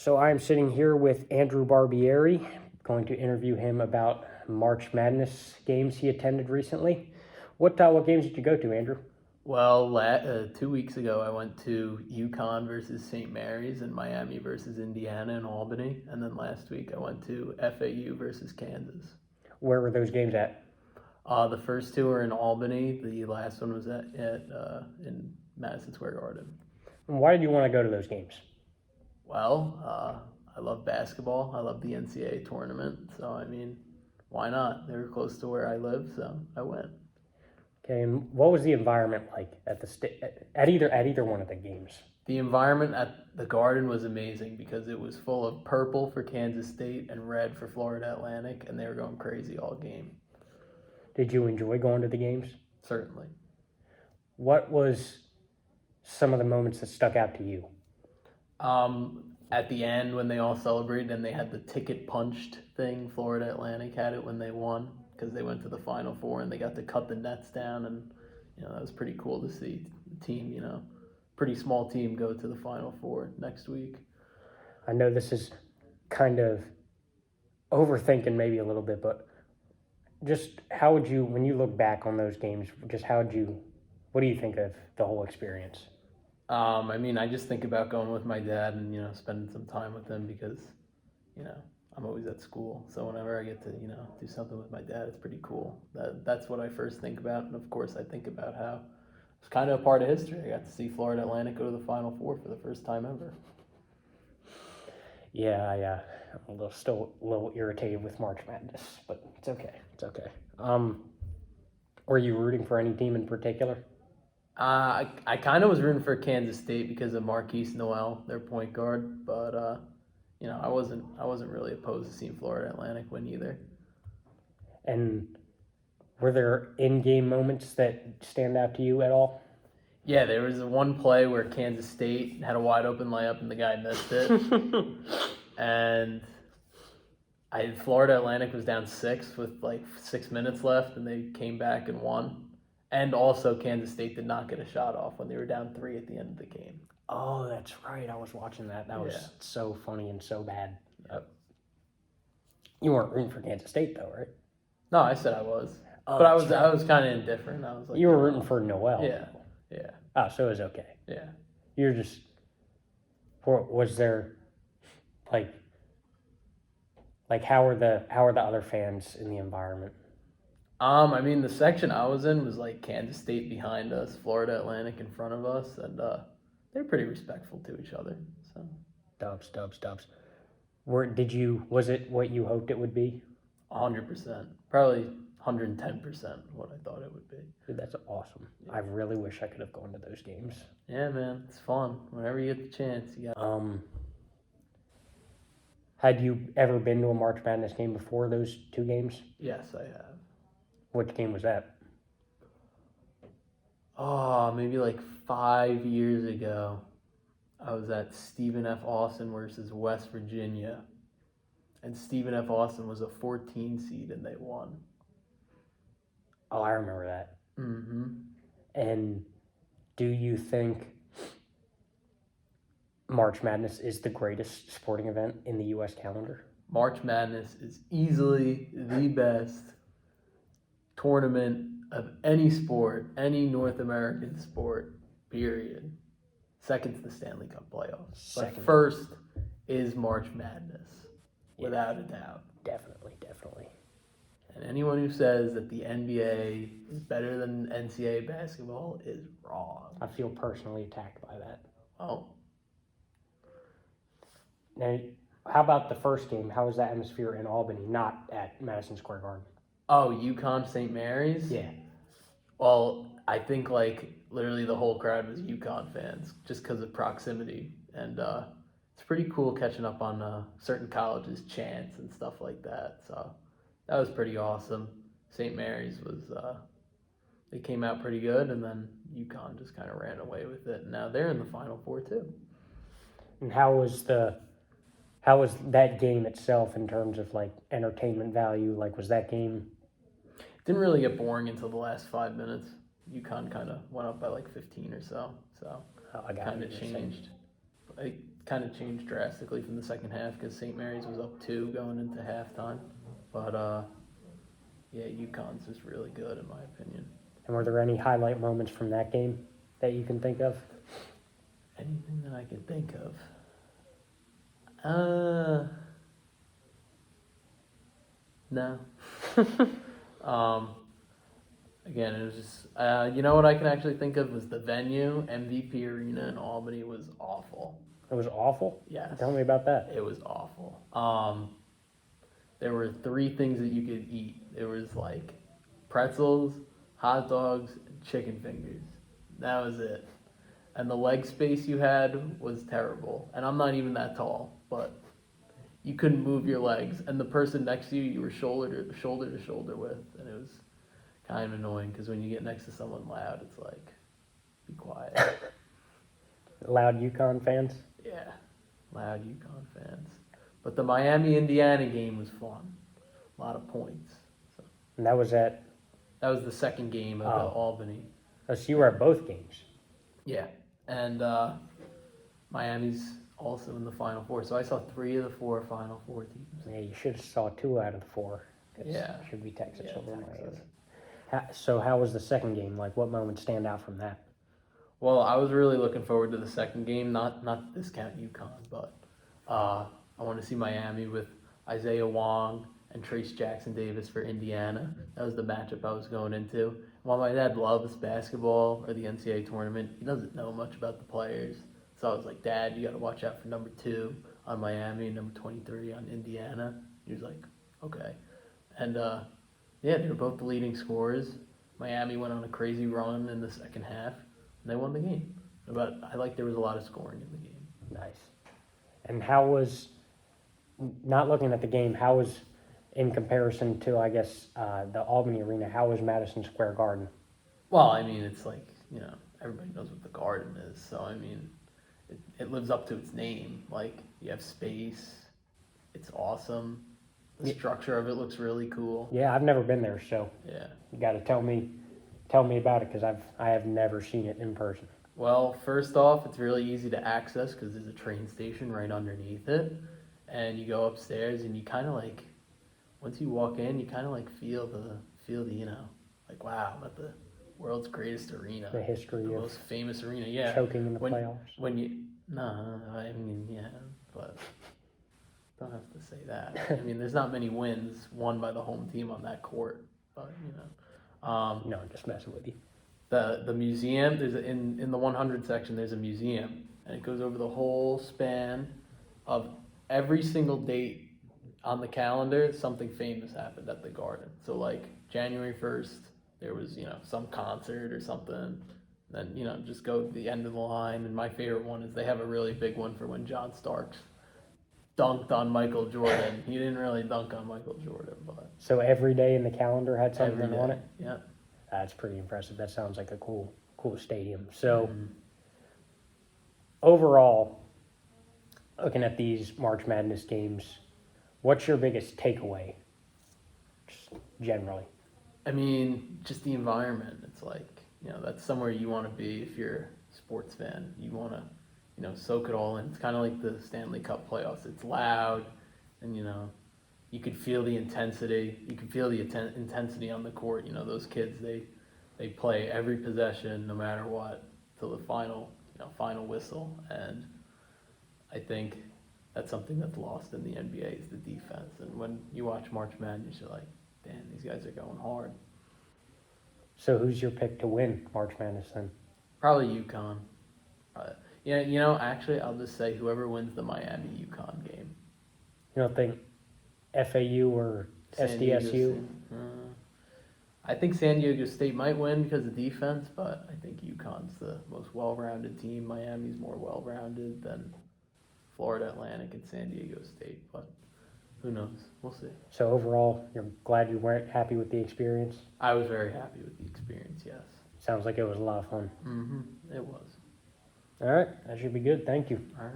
So I'm sitting here with Andrew Barbieri, going to interview him about March Madness games he attended recently. What games did you go to, Andrew? Well, 2 weeks ago, I went to UConn versus St. Mary's and Miami versus Indiana and Albany. And then last week, I went to FAU versus Kansas. Where were those games at? The first two were in Albany. The last one was in Madison Square Garden. And why did you want to go to those games? Well, I love basketball. I love the NCAA tournament. So, I mean, why not? They were close to where I live, so I went. Okay, and what was the environment like at either one of the games? The environment at the Garden was amazing because it was full of purple for Kansas State and red for Florida Atlantic, and they were going crazy all game. Did you enjoy going to the games? Certainly. What was some of the moments that stuck out to you? At the end, when they all celebrated and they had the ticket punched thing, Florida Atlantic had it when they won because they went to the Final Four and they got to cut the nets down, and that was pretty cool to see the team, pretty small team go to the Final Four next week. I know this is kind of overthinking maybe a little bit, but just how would you, when you look back on those games, what do you think of the whole experience? I just think about going with my dad and, spending some time with him because, I'm always at school. So whenever I get to, do something with my dad, it's pretty cool. That's what I first think about. And of course, I think about how it's kind of a part of history. I got to see Florida Atlantic go to the Final Four for the first time ever. Yeah, I'm still a little irritated with March Madness, but it's okay. It's okay. Were you rooting for any team in particular? I kind of was rooting for Kansas State because of Marquise Noel, their point guard, but I wasn't really opposed to seeing Florida Atlantic win either. And were there in-game moments that stand out to you at all? Yeah, there was one play where Kansas State had a wide open layup and the guy missed it, and Florida Atlantic was down 6 with like 6 minutes left, and they came back and won. And also, Kansas State did not get a shot off when they were down 3 at the end of the game. Oh, that's right. I was watching that. That was so funny and so bad. Yep. You weren't rooting for Kansas State, though, right? No, I said I was. Oh, but I was kind of indifferent. I was like, you were rooting for Noel. Yeah. Oh, so it was okay. Yeah. You're just... Was there, like how are the other fans in the environment? The section I was in was like Kansas State behind us, Florida Atlantic in front of us, and they're pretty respectful to each other. So Dubs. Was it what you hoped it would be? 100%, probably 110% what I thought it would be. Dude, that's awesome. Yeah. I really wish I could have gone to those games. Yeah, man, it's fun. Whenever you get the chance, you got. Had you ever been to a March Madness game before those two games? Yes, I have. Which game was that? Oh, maybe like 5 years ago. I was at Stephen F. Austin versus West Virginia. And Stephen F. Austin was a 14 seed and they won. Oh, I remember that. Mm-hmm. And do you think March Madness is the greatest sporting event in the U.S. calendar? March Madness is easily the best tournament of any sport, any North American sport, period. Second to the Stanley Cup playoffs. But first is March Madness, without a doubt. Definitely. And anyone who says that the NBA is better than NCAA basketball is wrong. I feel personally attacked by that. Oh. Now, how about the first game? How was the atmosphere in Albany, not at Madison Square Garden? Oh, UConn St. Mary's? Yeah. Well, I think literally the whole crowd was UConn fans just because of proximity. And it's pretty cool catching up on certain colleges' chants and stuff like that. So that was pretty awesome. St. Mary's they came out pretty good, and then UConn just kind of ran away with it. And now they're in the Final Four too. And how was that game itself in terms of entertainment value? Was that game? Didn't really get boring until the last 5 minutes. UConn kind of went up by 15 or so. So kind of changed. It kind of changed drastically from the second half because St. Mary's was up 2 going into halftime. But yeah, UConn's just really good in my opinion. And were there any highlight moments from that game that you can think of? Anything that I can think of? No. Again, it was just, you know what I can actually think of was the venue. MVP Arena in Albany was awful. It was awful? Yes. Tell me about that. It was awful. There were 3 things that you could eat. There was like pretzels, hot dogs, and chicken fingers. That was it. And the leg space you had was terrible. And I'm not even that tall, but you couldn't move your legs. And the person next to you, you were shoulder to shoulder with. And it was kind of annoying because when you get next to someone loud, it's like, be quiet. Loud UConn fans? Yeah, loud UConn fans. But the Miami-Indiana game was fun. A lot of points. So And that was at, that was the second game of the Albany. oh, so you were at both games. Yeah, and Miami's also in the Final Four. So I saw 3 of the 4 Final Four teams. Yeah, you should have saw 2 out of the 4. Yeah. It should be Texas Yeah, over Texas. Miami. So how was the second game? Like, what moments stand out from that? Well, I was really looking forward to the second game. Not to discount UConn, but I want to see Miami with Isaiah Wong and Trace Jackson Davis for Indiana. That was the matchup I was going into. While my dad loves basketball or the NCAA tournament, he doesn't know much about the players. So I was like, Dad, you got to watch out for number 2 on Miami and number 23 on Indiana. He was like, okay. And yeah, they were both the leading scorers. Miami went on a crazy run in the second half, and they won the game. But I like there was a lot of scoring in the game. Nice. And how was, not looking at the game, how was, in comparison to, I guess, the Albany Arena, how was Madison Square Garden? Well, I mean, it's like, you know, everybody knows what the Garden is. So, I mean, it lives up to its name. Like, you have space. It's awesome. The structure of it looks really cool. Yeah, I've never been there, so Yeah. you got to tell me about it, because I have never seen it in person. Well, first off, it's really easy to access because there's a train station right underneath it. And you go upstairs and you kind of like, once you walk in, you kind of like feel the, you know, like, wow, I'm at the world's greatest arena. The history The of most famous arena, yeah. choking in the playoffs. When you, no, I mean, yeah, but don't have to say that. I mean, there's not many wins won by the home team on that court, but, you know. No, I'm just messing with you. The museum, there's in the 100 section, there's a museum, and it goes over the whole span of every single date on the calendar. Something famous happened at the Garden. So like January 1st, there was, you know, some concert or something. Then, you know, just go to the end of the line. And my favorite one is they have a really big one for when John Starks dunked on Michael Jordan. He didn't really dunk on Michael Jordan, but So every day in the calendar had something every day. on it? Yeah. That's pretty impressive. That sounds like a cool stadium. So overall, looking at these March Madness games, what's your biggest takeaway, just generally? I mean, just the environment. It's like, you know, that's somewhere you want to be if you're a sports fan. You want to, you know, soak it all in. It's kind of like the Stanley Cup playoffs. It's loud, and, you know, you could feel the intensity. You can feel the intensity on the court. You know, those kids, they play every possession, no matter what, till the final, you know, final whistle. And I think that's something that's lost in the NBA is the defense. And when you watch March Madness, you're like, damn, these guys are going hard. So who's your pick to win March Madness then? Probably UConn. Yeah, you know, actually, I'll just say whoever wins the Miami-UConn game. You don't think FAU or San Diego SDSU? State. I think San Diego State might win because of defense, but I think UConn's the most well-rounded team. Miami's more well-rounded than Florida Atlantic and San Diego State, but who knows? We'll see. So overall, you're glad you weren't happy with the experience? I was very happy with the experience, yes. Sounds like it was a lot of fun. It was. All right, that should be good. Thank you. All right.